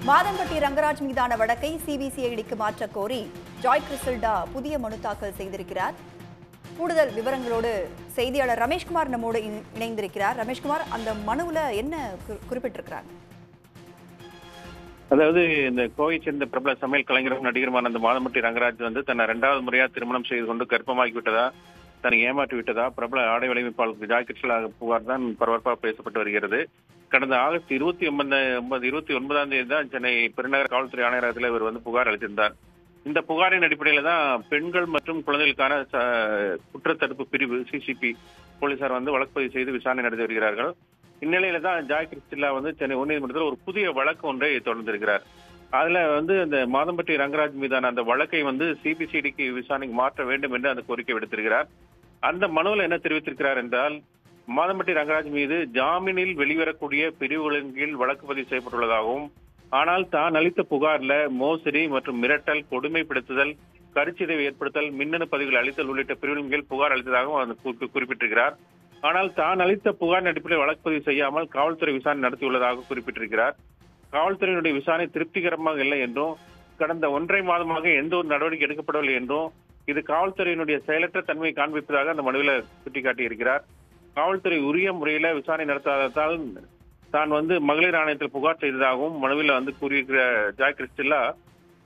மாதம்பட்டி ரங்கராஜ் மீதான வழக்கை சிபிசிஐடிக்கு மாற்ற கோரி ஜாய் கிறிஸ்டல்டா புதிய மனு தாக்கல் செய்திருக்கிறார். கூடுதல் விவரங்களோடு செய்தியாளர் ரமேஷ்குமார் நம்மோடு இணைந்திருக்கிறார். ரமேஷ்குமார், அந்த மனுவில் என்ன குறிப்பிட்டிருக்கிறார்? அதாவது இந்த கோவை சேர்ந்த பிரபல சமையல் கலைஞரும் நடிகருமான அந்த மாதம்பட்டி ரங்கராஜ் தன்னை 2வது முறையா திருமணம் செய்து கொண்டு கர்ப்பமாகிவிட்டதா, தன்னை ஏமாற்றி விட்டதா பிரபல ஆடை வடிவமைப்பாளர் ஜாய் கிறிஸ்டல் புகார் தான் பரபரப்பாக பேசப்பட்டு வருகிறது. கடந்த ஆகஸ்ட் 29ஆம் தேதி தான் சென்னை பெருநகர காவல்துறை ஆணையரகத்தில் இவர் புகார் அளித்திருந்தார். இந்த புகாரின் அடிப்படையில தான் பெண்கள் மற்றும் குழந்தைகளுக்கான குற்றத்தடுப்பு பிரிவு சிசிபி போலீசார் வழக்கு பதிவு செய்து விசாரணை நடத்தி வருகிறார்கள். இந்நிலையில தான் ஜாய் கிறிஸ்டல்லா சென்னை உயர்நீதிமன்றத்தில் ஒரு புதிய வழக்கு ஒன்றை தொடர்ந்திருக்கிறார். அதுல இந்த மாதம்பட்டி ரங்கராஜ் மீதான அந்த வழக்கை சிபிசிஐடிக்கு விசாரணைக்கு மாற்ற வேண்டும் என்று அந்த கோரிக்கை விடுத்திருக்கிறார். அந்த மனுவில் என்ன தெரிவித்திருக்கிறார் என்றால், மாதம்பட்டி ரங்கராஜ் மீது ஜாமீனில் வெளிவரக்கூடிய பிரிவுகளின் கீழ் வழக்கு பதிவு செய்யப்பட்டுள்ளதாகவும், ஆனால் தான் அளித்த புகார்ல மோசடி மற்றும் மிரட்டல், கொடுமைப்படுத்துதல், கருச்சிதைவு ஏற்படுத்தல், மின்னணு பதிவுகள் அளித்தல் உள்ளிட்ட பிரிவுகளின் கீழ் புகார் அளித்ததாகவும் குறிப்பிட்டிருக்கிறார். ஆனால் தான் அளித்த புகாரின் அடிப்படையில் வழக்கு பதிவு செய்யாமல் காவல்துறை விசாரணை நடத்தியுள்ளதாக குறிப்பிட்டிருக்கிறார். காவல்துறையினுடைய விசாரணை திருப்திகரமாக இல்லை என்றும், கடந்த 1.5 மாதமாக எந்த ஒரு நடவடிக்கை எடுக்கப்படவில்லை என்றும், இது காவல்துறையினுடைய செயலற்ற தன்மையை காண்பிப்பதாக அந்த மனுவில் சுட்டிக்காட்டியிருக்கிறார். காவல்துறை உரிய முறையில விசாரணை நடத்தாததால் தான் மகளிர் ஆணையத்தில் புகார் செய்ததாகவும் மனுவில் கூறியிருக்கிற ஜாய் கிறிஸ்டல்லா,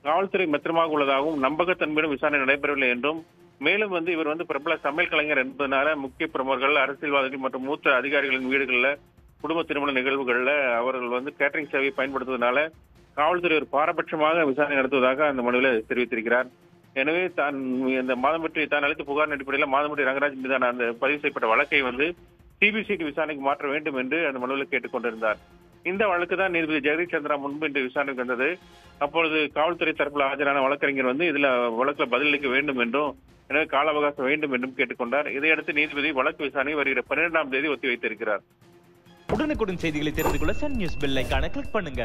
காவல்துறை மெத்தனமாக உள்ளதாகவும், நம்பகத்தன்மையுடன் விசாரணை நடைபெறவில்லை என்றும், மேலும் இவர் பிரபல சமையல் கலைஞர் என்பதனால முக்கிய பிரமுகர்கள், அரசியல்வாதிகள் மற்றும் மூத்த அதிகாரிகளின் வீடுகளில் குடும்ப திருமண நிகழ்வுகளில் அவர்கள் கேட்டரிங் சேவையை பயன்படுத்துவதனால காவல்துறை ஒரு பாரபட்சமாக விசாரணை நடத்துவதாக அந்த மனுவில் தெரிவித்திருக்கிறார். எனவே தான் இந்த மாதம்பட்டி தான் அளித்த புகாரின் அடிப்படையில் மாதம்பட்டி ரங்கராஜ் மீதான அந்த பதிவு செய்யப்பட்ட வழக்கை சிபிசிஐடி விசாரணைக்கு மாற்ற வேண்டும் என்று அந்த மனுவில் கேட்டுக் கொண்டிருந்தார். இந்த வழக்கு தான் நீதிபதி ஜெகதீஷ் சந்திரா முன்பு இன்று விசாரணைக்கு வந்தது. அப்பொழுது காவல்துறை தரப்பில் ஆஜரான வழக்கறிஞர் இதுல வழக்குல பதிலளிக்க வேண்டும் என்றும், எனவே கால அவகாசம் வேண்டும் என்றும் கேட்டுக்கொண்டார். இதையடுத்து நீதிபதி வழக்கு விசாரணை வருகிற 12ஆம் தேதி ஒத்திவைத்திருக்கிறார். உடனுக்குடன் செய்திகளை தெரிந்து கொள்ள சன் நியூஸ் பெல் ஐகானை கிளிக் பண்ணுங்க.